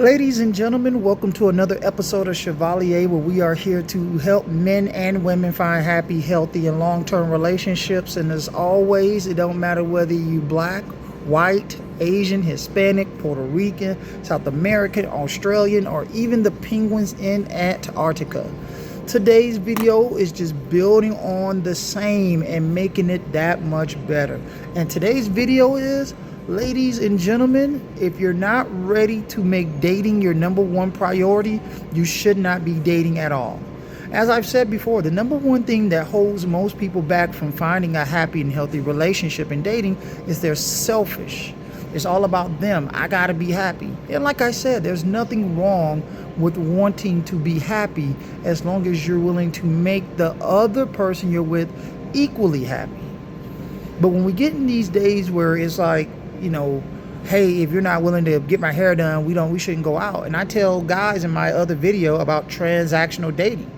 Ladies and gentlemen, welcome to another episode of Chevalier, where we are here to help men and women find happy, healthy, and long-term relationships. And as always, it don't matter whether you black, white, Asian, Hispanic, Puerto Rican, South American, Australian, or even the penguins in Antarctica. Today's video is just building on the same and making it that much better. And today's video is, ladies and gentlemen, if you're not ready to make dating your number one priority, you should not be dating at all. As I've said before, the number one thing that holds most people back from finding a happy and healthy relationship in dating is they're selfish. It's all about them. I gotta be happy. And like I said, there's nothing wrong with wanting to be happy as long as you're willing to make the other person you're with equally happy. But when we get in these days where it's like, hey, if you're not willing to get my hair done, we shouldn't go out. And I tell guys in my other video about transactional dating.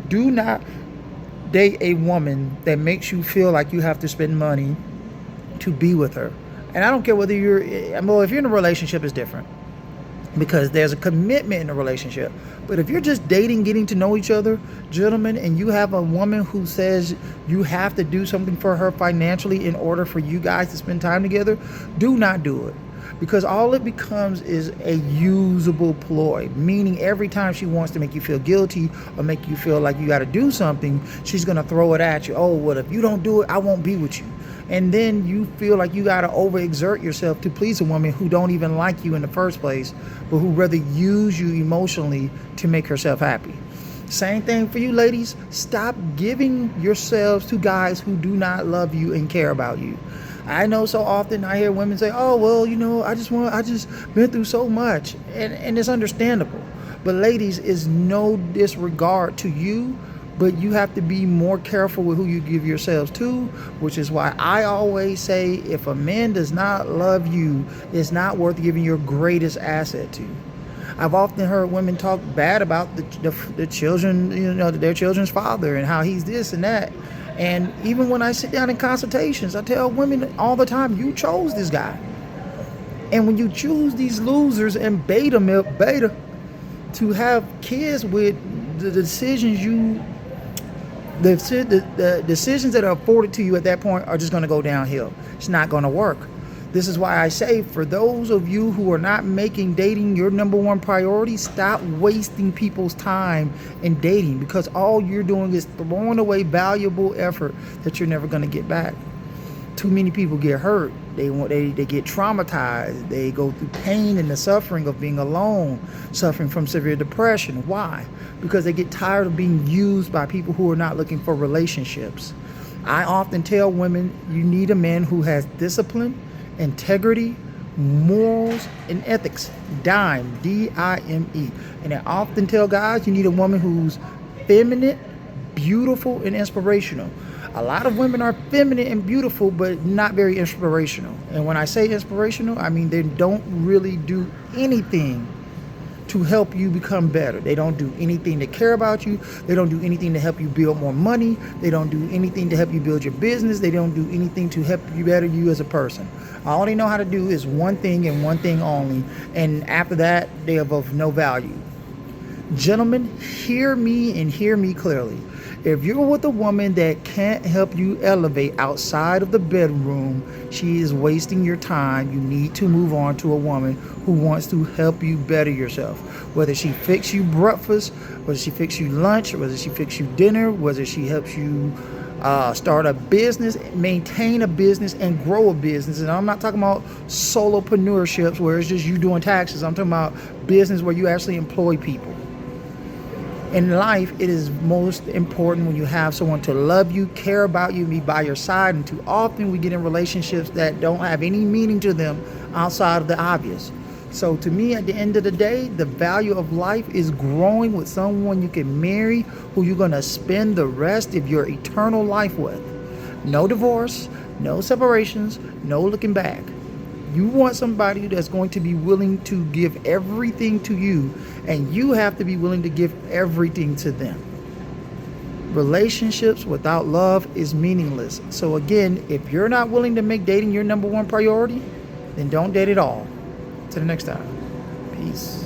Do not date a woman that makes you feel like you have to spend money to be with her. And I don't care whether if you're in a relationship, it's different, because there's a commitment in a relationship. But if you're just dating, getting to know each other, gentlemen, and you have a woman who says you have to do something for her financially in order for you guys to spend time together, do not do it. Because all it becomes is a usable ploy, meaning every time she wants to make you feel guilty or make you feel like you got to do something, she's going to throw it at you. Oh, well, if you don't do it, I won't be with you. And then you feel like you got to overexert yourself to please a woman who don't even like you in the first place, but who rather use you emotionally to make herself happy. Same thing for you ladies. Stop giving yourselves to guys who do not love you and care about you. I know so often I hear women say, oh, well, I just been through so much. And it's understandable. But ladies, it's no disregard to you, but you have to be more careful with who you give yourselves to, which is why I always say, if a man does not love you, it's not worth giving your greatest asset to. I've often heard women talk bad about the children, their children's father, and how he's this and that. And even when I sit down in consultations, I tell women all the time, you chose this guy. And when you choose these losers and beta to have kids with, the decisions that are afforded to you at that point are just going to go downhill. It's not going to work. This is why I say, for those of you who are not making dating your number one priority, stop wasting people's time in dating, because all you're doing is throwing away valuable effort that you're never going to get back. Too many people get hurt. They get traumatized. They go through pain and the suffering of being alone, suffering from severe depression. Why? Because they get tired of being used by people who are not looking for relationships. I often tell women, you need a man who has discipline, integrity, morals, and ethics. Dime, D-I-M-E. And I often tell guys, you need a woman who's feminine, beautiful, and inspirational. A lot of women are feminine and beautiful, but not very inspirational. And when I say inspirational, I mean they don't really do anything to help you become better. They don't do anything to care about you. They don't do anything to help you build more money. They don't do anything to help you build your business. They don't do anything to help you better you as a person. All they know how to do is one thing and one thing only. And after that, they are of no value. Gentlemen, hear me and hear me clearly. If you're with a woman that can't help you elevate outside of the bedroom, she is wasting your time. You need to move on to a woman who wants to help you better yourself. Whether she fix you breakfast, whether she fix you lunch, whether she fix you dinner, whether she helps you start a business, maintain a business, and grow a business. And I'm not talking about solopreneurships where it's just you doing taxes. I'm talking about business where you actually employ people. In life, it is most important when you have someone to love you, care about you, be by your side. And too often we get in relationships that don't have any meaning to them outside of the obvious. So to me, at the end of the day, the value of life is growing with someone you can marry, who you're going to spend the rest of your eternal life with. No divorce, no separations, no looking back. You want somebody that's going to be willing to give everything to you, and you have to be willing to give everything to them. Relationships without love is meaningless. So again, if you're not willing to make dating your number one priority, then don't date at all. Till the next time. Peace.